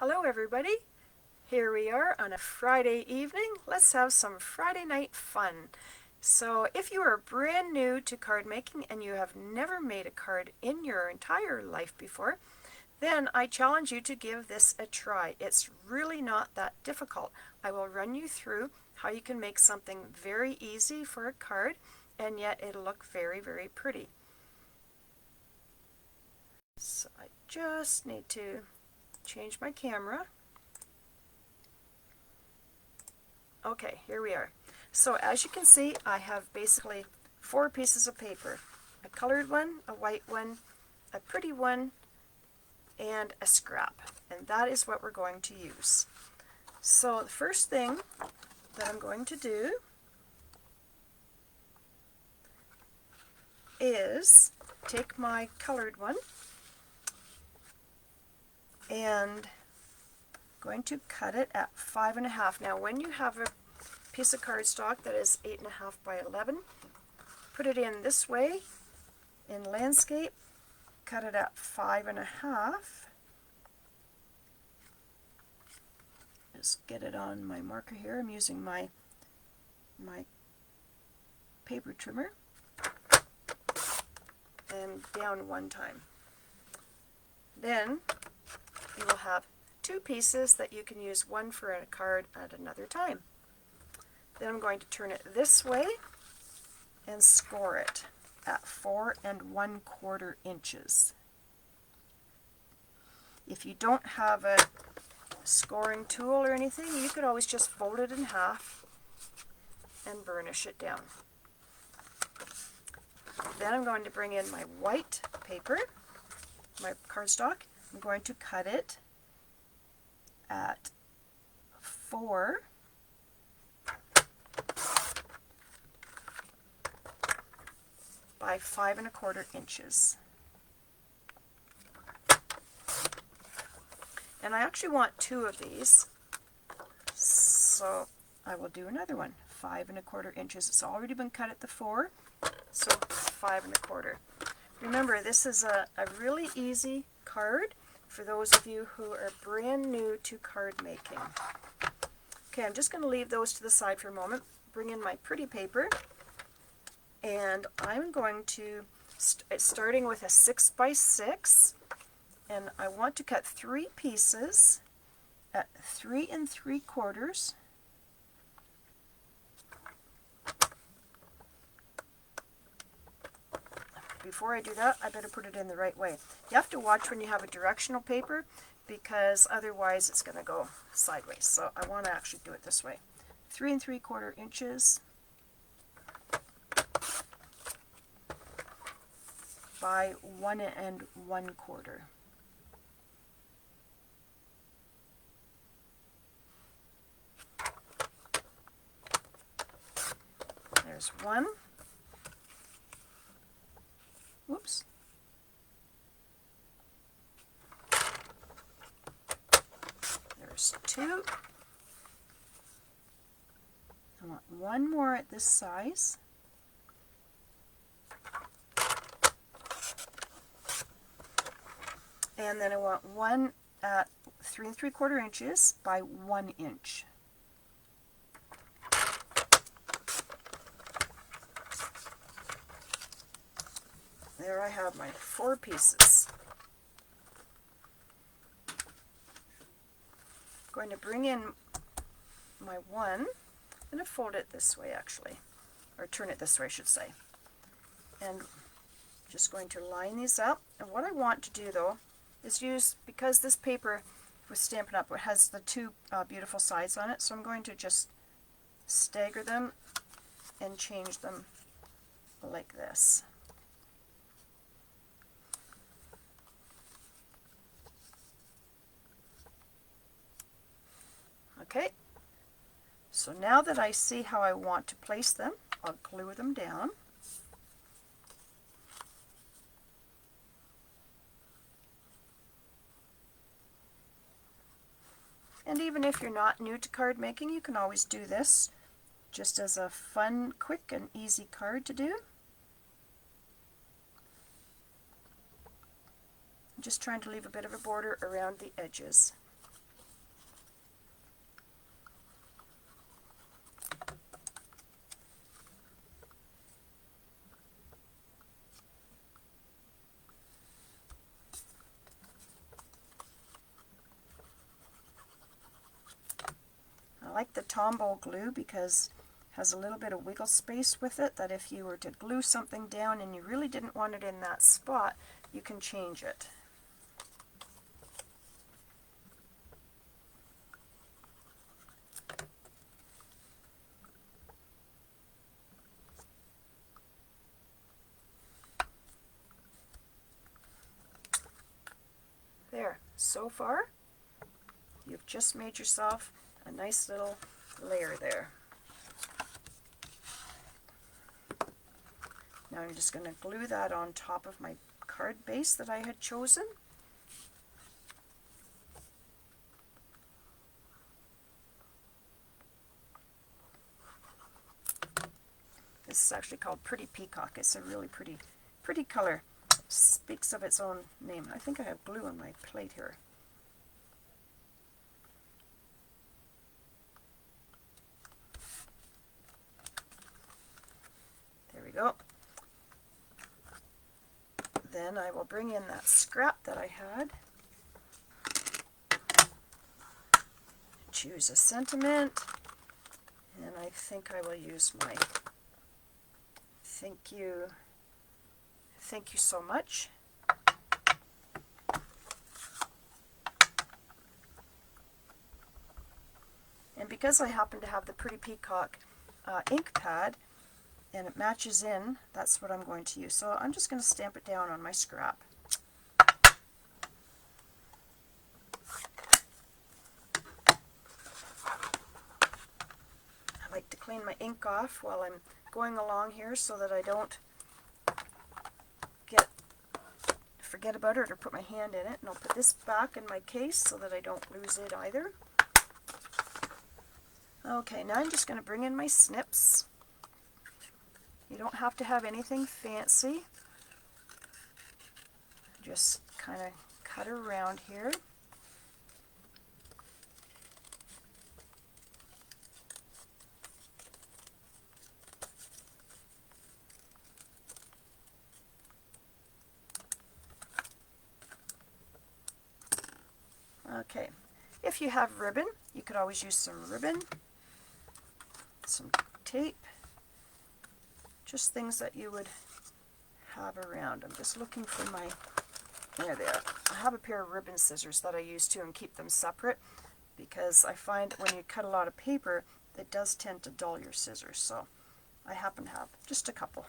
Hello everybody, here we are on a Friday evening. Let's have some Friday night fun. So if you are brand new to card making and you have never made a card in your entire life before, then I challenge you to give this a try. It's really not that difficult. I will run you through how you can make something very easy for a card and yet it'll look very, very pretty. So I just need to change my camera. Okay, here we are. So as you can see, I have basically 4 pieces of paper. A colored one, a white one, a pretty one, and a scrap. And that is what we're going to use. So the first thing that I'm going to do is take my colored one and going to cut it at 5.5. Now when you have a piece of cardstock that is 8.5 by 11, put it in this way in landscape, cut it at 5.5. Just get it on my marker here. I'm using my paper trimmer, and down one time. Then you will have 2 pieces that you can use, one for a card at another time. Then I'm going to turn it this way and score it at 4 1/4 inches. If you don't have a scoring tool or anything, you could always just fold it in half and burnish it down. Then I'm going to bring in my white paper, my cardstock. I'm going to cut it at 4 by 5 1/4 inches. And I actually want 2 of these, so I will do another one, 5 1/4 inches. It's already been cut at the 4, so 5 1/4. Remember, this is a really easy card for those of you who are brand new to card making. Okay, I'm just going to leave those to the side for a moment, bring in my pretty paper, and I'm going to, starting with a 6 by 6, and I want to cut 3 pieces at 3 3/4. Before I do that, I better put it in the right way. You have to watch when you have a directional paper, because otherwise it's going to go sideways. So I want to actually do it this way. 3 3/4 inches by 1 1/4. There's one. Whoops. There's 2. I want one more at this size. And then I want one at 3 3/4 inches by 1 inch. There I have my 4 pieces. I'm going to bring in my one. I'm going to fold it this way actually, or turn it this way I should say. And just going to line these up. And what I want to do though is use, because this paper with Stampin' Up! It has the 2 beautiful sides on it, so I'm going to just stagger them and change them like this. Okay, so now that I see how I want to place them, I'll glue them down. And even if you're not new to card making, you can always do this just as a fun, quick, and easy card to do. I'm just trying to leave a bit of a border around the edges. like the Tombow glue because it has a little bit of wiggle space with it, that if you were to glue something down and you really didn't want it in that spot, you can change it. There, so far, you've just made yourself a nice little layer there. Now I'm just going to glue that on top of my card base that I had chosen. This is actually called Pretty Peacock. It's a really pretty color. Speaks of its own name. I think I have glue on my plate here. There we go. Then I will bring in that scrap that I had. Choose a sentiment. And I think I will use my thank you so much. And because I happen to have the Pretty Peacock ink pad and it matches in, that's what I'm going to use. So I'm just going to stamp it down on my scrap. I like to clean my ink off while I'm going along here so that I don't forget about it or put my hand in it. And I'll put this back in my case so that I don't lose it either. Okay, now I'm just going to bring in my snips. You don't have to have anything fancy. Just kind of cut around here. Okay, if you have ribbon, you could always use some ribbon, some tape, just things that you would have around. I'm just looking for my, there they are. I have a pair of ribbon scissors that I use too and keep them separate because I find when you cut a lot of paper, it does tend to dull your scissors. So I happen to have just a couple.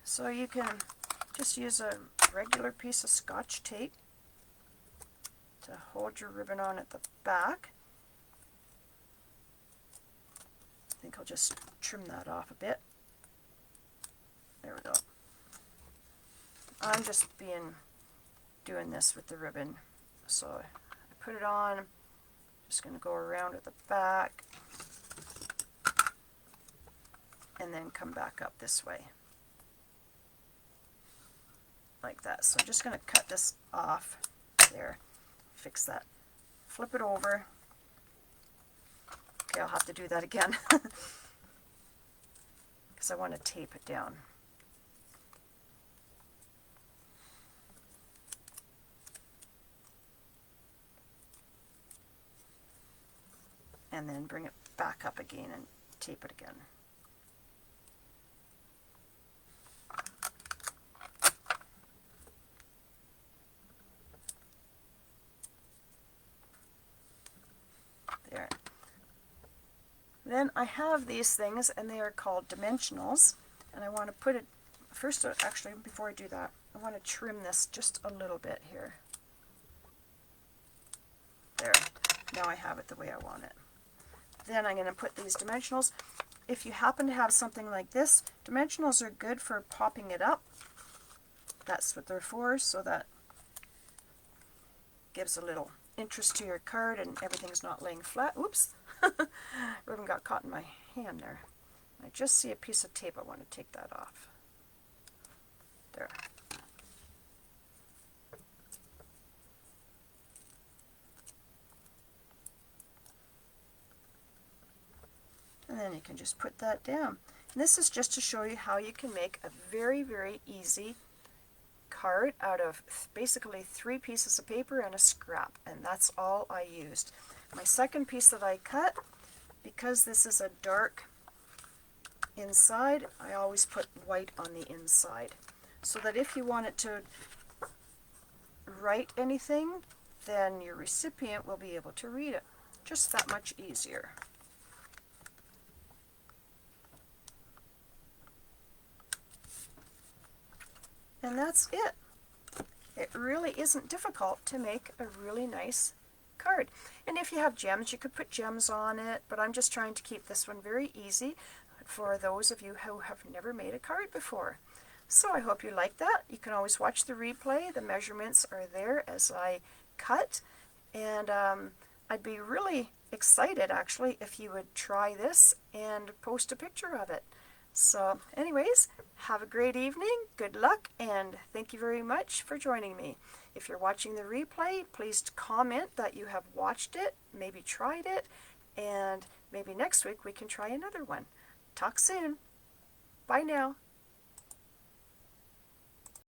So you can just use a regular piece of Scotch tape to hold your ribbon on at the back. I think I'll just trim that off a bit. There we go. I'm just doing this with the ribbon. So I put it on, just going to go around at the back and then come back up this way. Like that. So I'm just going to cut this off there, fix that, flip it over. Okay, I'll have to do that again because I want to tape it down. And then bring it back up again and tape it again. There. Then I have these things, and they are called dimensionals, and I want to put it, first actually before I do that, I want to trim this just a little bit here. There. Now I have it the way I want it. Then I'm going to put these dimensionals. If you happen to have something like this, dimensionals are good for popping it up. That's what they're for, so that gives a little interest to your card and everything's not laying flat. Oops, ribbon got caught in my hand there. I just see a piece of tape. I want to take that off. There. And then you can just put that down. And this is just to show you how you can make a very, very easy card out of basically 3 pieces of paper and a scrap, and that's all I used. My second piece that I cut, because this is a dark inside, I always put white on the inside, so that if you want it to write anything, then your recipient will be able to read it. Just that much easier. And that's it. It really isn't difficult to make a really nice card. And if you have gems, you could put gems on it, but I'm just trying to keep this one very easy for those of you who have never made a card before. So I hope you like that. You can always watch the replay. The measurements are there as I cut. And I'd be really excited, actually, if you would try this and post a picture of it. So anyways, have a great evening, good luck, and thank you very much for joining me. If you're watching the replay, please comment that you have watched it, maybe tried it, and maybe next week we can try another one. Talk soon. Bye now.